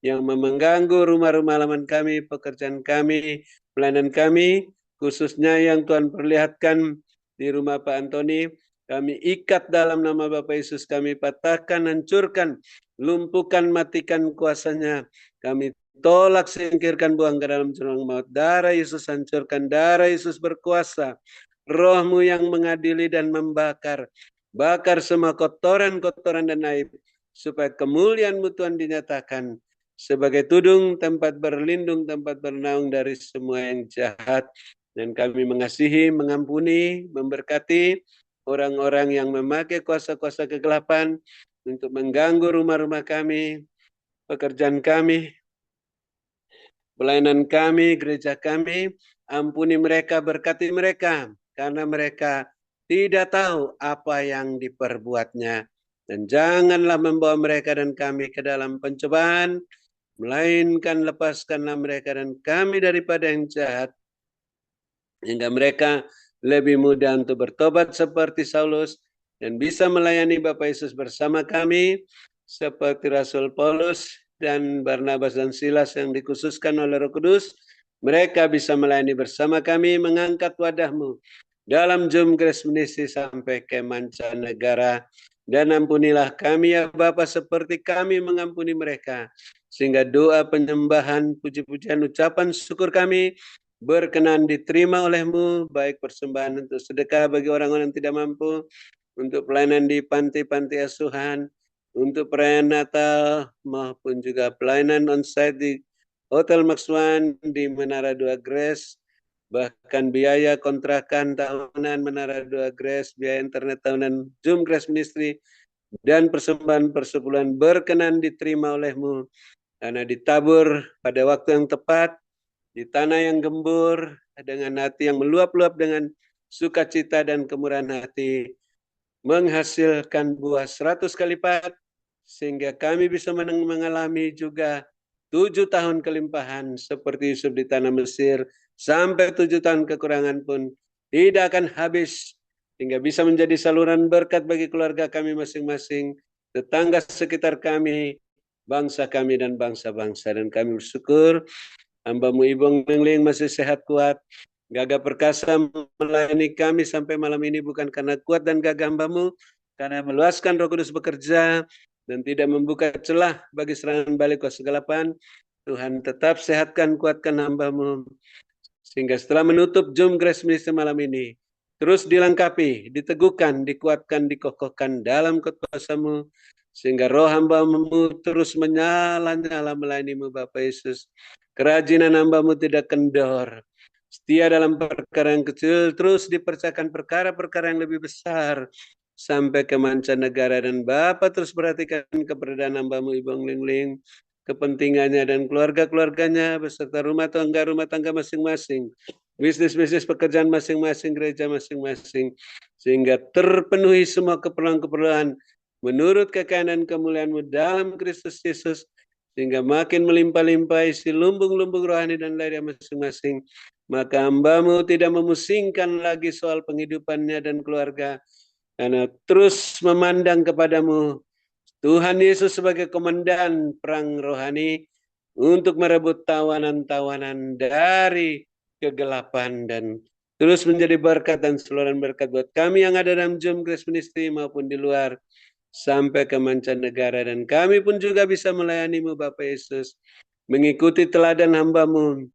yang mengganggu rumah-rumah halaman kami, pekerjaan kami, pelayanan kami, khususnya yang Tuhan perlihatkan di rumah Pak Antoni. Kami ikat dalam nama Bapa Yesus, kami patahkan, hancurkan, lumpuhkan, matikan kuasanya. Kami tolak, singkirkan, buang ke dalam jurang maut. Darah Yesus hancurkan, darah Yesus berkuasa. Roh-Mu yang mengadili dan membakar. Bakar semua kotoran-kotoran dan aib. Supaya kemuliaan-Mu Tuhan dinyatakan sebagai tudung, tempat berlindung, tempat bernaung dari semua yang jahat. Dan kami mengasihi, mengampuni, memberkati orang-orang yang memakai kuasa-kuasa kegelapan untuk mengganggu rumah-rumah kami, pekerjaan kami, pelayanan kami, gereja kami. Ampuni mereka, berkati mereka, karena mereka tidak tahu apa yang diperbuatnya. Dan janganlah membawa mereka dan kami ke dalam pencobaan, melainkan lepaskanlah mereka dan kami daripada yang jahat, hingga mereka lebih mudah untuk bertobat seperti Saulus dan bisa melayani Bapak Yesus bersama kami seperti Rasul Paulus dan Barnabas dan Silas yang dikhususkan oleh Roh Kudus. Mereka bisa melayani bersama kami, mengangkat wadah-Mu dalam Zoom Grace Ministry sampai ke mancanegara. Dan ampunilah kami ya Bapa seperti kami mengampuni mereka, sehingga doa penyembahan, puji-pujian, ucapan syukur kami berkenan diterima oleh-Mu, baik persembahan untuk sedekah bagi orang-orang yang tidak mampu, untuk pelayanan di panti-panti asuhan, untuk perayaan Natal, maupun juga pelayanan onsite di Hotel Max One, di Menara 2 Grace, bahkan biaya kontrakan tahunan Menara 2 Grace, biaya internet tahunan Zoom Grace Ministry, dan persembahan persepuluhan berkenan diterima oleh-Mu, karena ditabur pada waktu yang tepat, di tanah yang gembur, dengan hati yang meluap-luap dengan sukacita dan kemurahan hati, menghasilkan buah 100 kali lipat, sehingga kami bisa mengalami juga 7 tahun kelimpahan seperti Yusuf di tanah Mesir, sampai 7 tahun kekurangan pun tidak akan habis, hingga bisa menjadi saluran berkat bagi keluarga kami masing-masing, tetangga sekitar kami, bangsa kami dan bangsa-bangsa. Dan kami bersyukur hamba-Mu Ibu Mengling masih sehat kuat, gagah perkasa melayani kami sampai malam ini, bukan karena kuat dan gagah hamba-Mu, karena meluaskan Roh Kudus bekerja dan tidak membuka celah bagi serangan balik kuasa kegelapan. Tuhan tetap sehatkan, kuatkan hamba-Mu, sehingga setelah menutup Zoom Grace Ministry malam ini, terus dilengkapi, diteguhkan, dikuatkan, dikokohkan dalam kuasa-Mu, sehingga roh hamba-Mu terus menyala-nyala melayani-Mu Bapak Yesus. Kerajinan hamba-Mu tidak kendor, setia dalam perkara yang kecil, terus dipercayakan perkara-perkara yang lebih besar sampai ke mancanegara. Dan Bapa terus perhatikan keberadaan hamba-Mu Ibu Lingling, kepentingannya dan keluarga-keluarganya beserta rumah tangga masing-masing, bisnis-bisnis pekerjaan masing-masing, gereja masing-masing, sehingga terpenuhi semua keperluan-keperluan menurut kekayaan dan kemuliaan-Mu dalam Kristus Yesus, sehingga makin melimpah-limpah isi lumbung-lumbung rohani dan lahiriah masing-masing. Maka hamba-Mu tidak memusingkan lagi soal penghidupannya dan keluarga, karena terus memandang kepadamu, Tuhan Yesus, sebagai komandan perang rohani untuk merebut tawanan-tawanan dari kegelapan, dan terus menjadi berkat dan saluran berkat buat kami yang ada dalam Zoom Grace Ministry maupun di luar, sampai ke mancanegara. Dan kami pun juga bisa melayani-Mu Bapak Yesus, mengikuti teladan hamba-Mu